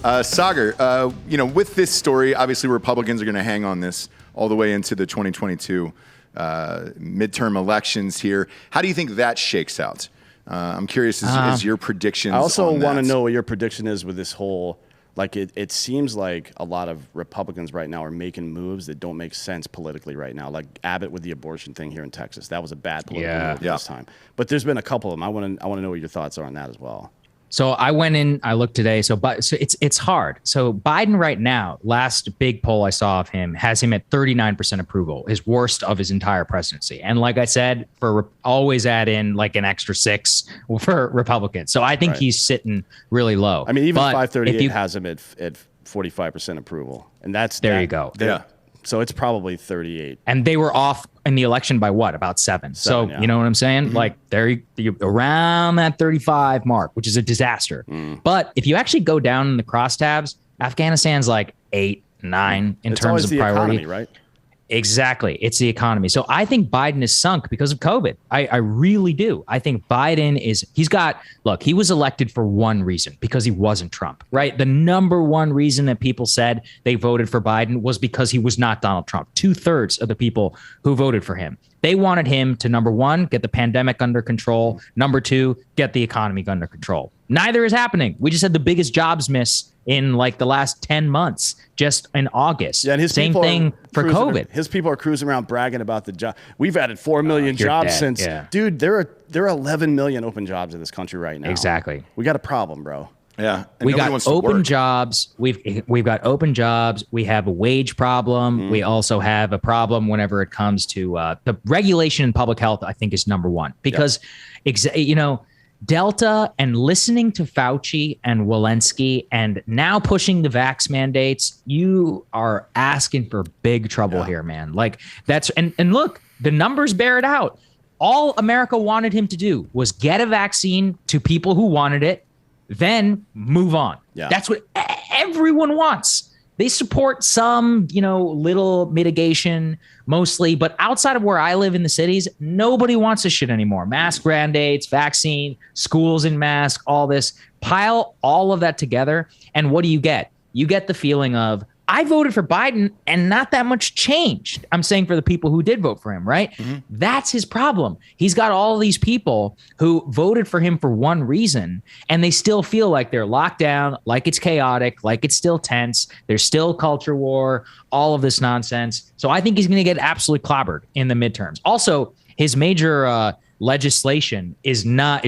Saagar, with this story, obviously Republicans are going to hang on this all the way into the 2022 midterm elections here. How do you think that shakes out? I'm curious, is your predictions? I also want to know what your prediction is with this whole, like, it seems like a lot of Republicans right now are making moves that don't make sense politically right now. Like Abbott with the abortion thing here in Texas. That was a bad political move this time. But there's been a couple of them. I want to know what your thoughts are on that as well. So I went in, I looked today. So it's hard. So Biden right now, last big poll I saw of him has him at 39% approval, his worst of his entire presidency. And like I said, always add in like an extra 6 for Republicans. So I think he's sitting really low. I mean, even 538 has him at 45% approval. And that's you go. Yeah. So it's probably 38. And they were off in the election by what? About 7. So you know what I'm saying? Mm-hmm. Like you around that 35 mark, which is a disaster. But if you actually go down in the crosstabs, Afghanistan's like 8, 9 in terms of priority. Economy, right? Exactly. It's the economy. So I think Biden is sunk because of COVID. I really do. I think Biden he was elected for one reason, because he wasn't Trump, right? The number one reason that people said they voted for Biden was because he was not Donald Trump. 2/3 of the people who voted for him, they wanted him to, number one, get the pandemic under control. Number 2, get the economy under control. Neither is happening. We just had the biggest jobs miss in like the last 10 months, just in August. Yeah, and his same thing for COVID. His people are cruising around bragging about the job. We've added 4 million jobs since. Yeah. Dude, there are 11 million open jobs in this country right now. Exactly. We got a problem, bro. Yeah, we got open jobs. We've got open jobs. We have a wage problem. We also have a problem whenever it comes to the regulation in public health. I think is number one, because Delta and listening to Fauci and Walensky and now pushing the vax mandates, you are asking for big trouble here, man. Like that's and look, the numbers bear it out. All America wanted him to do was get a vaccine to people who wanted it, then move on. Yeah. That's what everyone wants. They support some, little mitigation mostly, but outside of where I live in the cities, nobody wants this shit anymore. Mask mandates, vaccine, schools in mask, all this. Pile all of that together, and what do you get? You get the feeling of, I voted for Biden and not that much changed. I'm saying for the people who did vote for him, right? Mm-hmm. That's his problem. He's got all these people who voted for him for one reason, and they still feel like they're locked down, like it's chaotic, like it's still tense. There's still culture war, all of this nonsense. So I think he's going to get absolutely clobbered in the midterms. Also, his major legislation is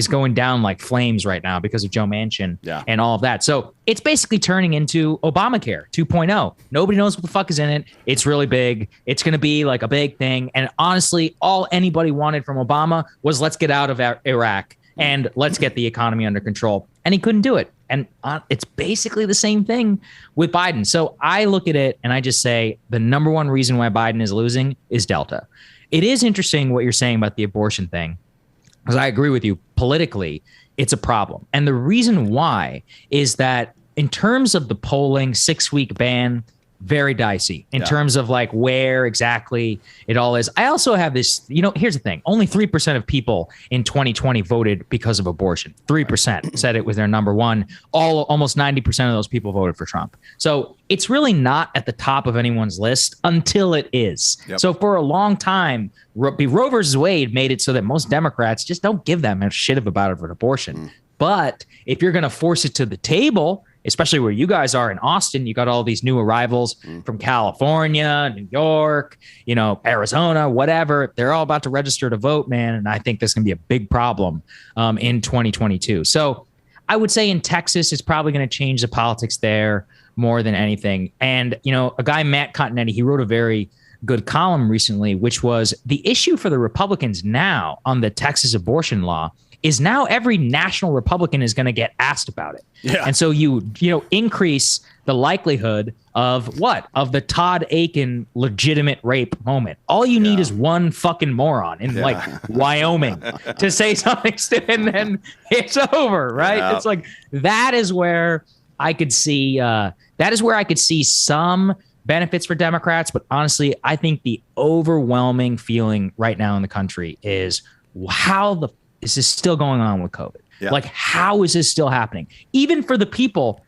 going down like flames right now because of Joe Manchin and all of that. So it's basically turning into Obamacare 2.0. Nobody knows what the fuck is in it. It's really big. It's going to be like a big thing. And honestly, all anybody wanted from Obama was let's get out of Iraq and let's get the economy under control. And he couldn't do it. And it's basically the same thing with Biden. So I look at it and I just say the number one reason why Biden is losing is Delta. It is interesting what you're saying about the abortion thing, because I agree with you. Politically, it's a problem. And the reason why is that in terms of the polling, 6-week ban, very dicey in terms of like where exactly it all is. I also have this, here's the thing. Only 3% of people in 2020 voted because of abortion. 3% said it was their number one. Almost 90% of those people voted for Trump. So it's really not at the top of anyone's list until it is. Yep. So for a long time, Roe versus Wade made it so that most Democrats just don't give that much shit about it for abortion. But if you're going to force it to the table, especially where you guys are in Austin, you got all these new arrivals from California, New York, Arizona, whatever. They're all about to register to vote, man. And I think that's going to be a big problem in 2022. So I would say in Texas, it's probably going to change the politics there more than anything. And, a guy, Matt Continetti, he wrote a very good column recently, which was the issue for the Republicans now on the Texas abortion law is now every national Republican is going to get asked about it. Yeah. And so you increase the likelihood of what? Of the Todd Aiken legitimate rape moment. All you need is one fucking moron in like Wyoming to say something stupid, and then it's over, right? Yeah. It's like that is where I could see some benefits for Democrats, but honestly, I think the overwhelming feeling right now in the country is how is this still going on with COVID? Yeah. Like, how is this still happening? Even for the people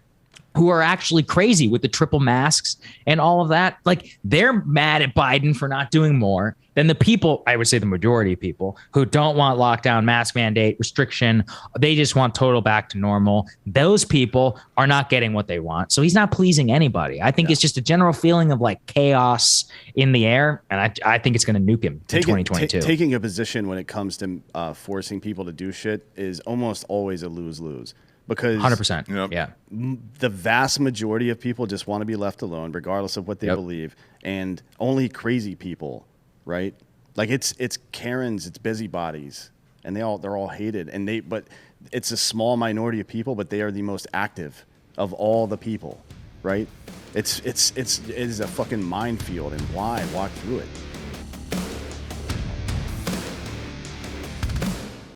who are actually crazy with the triple masks and all of that. Like, they're mad at Biden for not doing more than the people, I would say the majority of people, who don't want lockdown, mask mandate, restriction. They just want total back to normal. Those people are not getting what they want. So he's not pleasing anybody. I think it's just a general feeling of like chaos in the air. And I think it's going to nuke him in 2022. Taking a position when it comes to forcing people to do shit is almost always a lose-lose. Because 100%. Yeah. The vast majority of people just want to be left alone, regardless of what they believe. And only crazy people, right? Like it's Karens, it's busybodies, and they're all hated. But it's a small minority of people, but they are the most active of all the people, right? It is a fucking minefield, and why walk through it?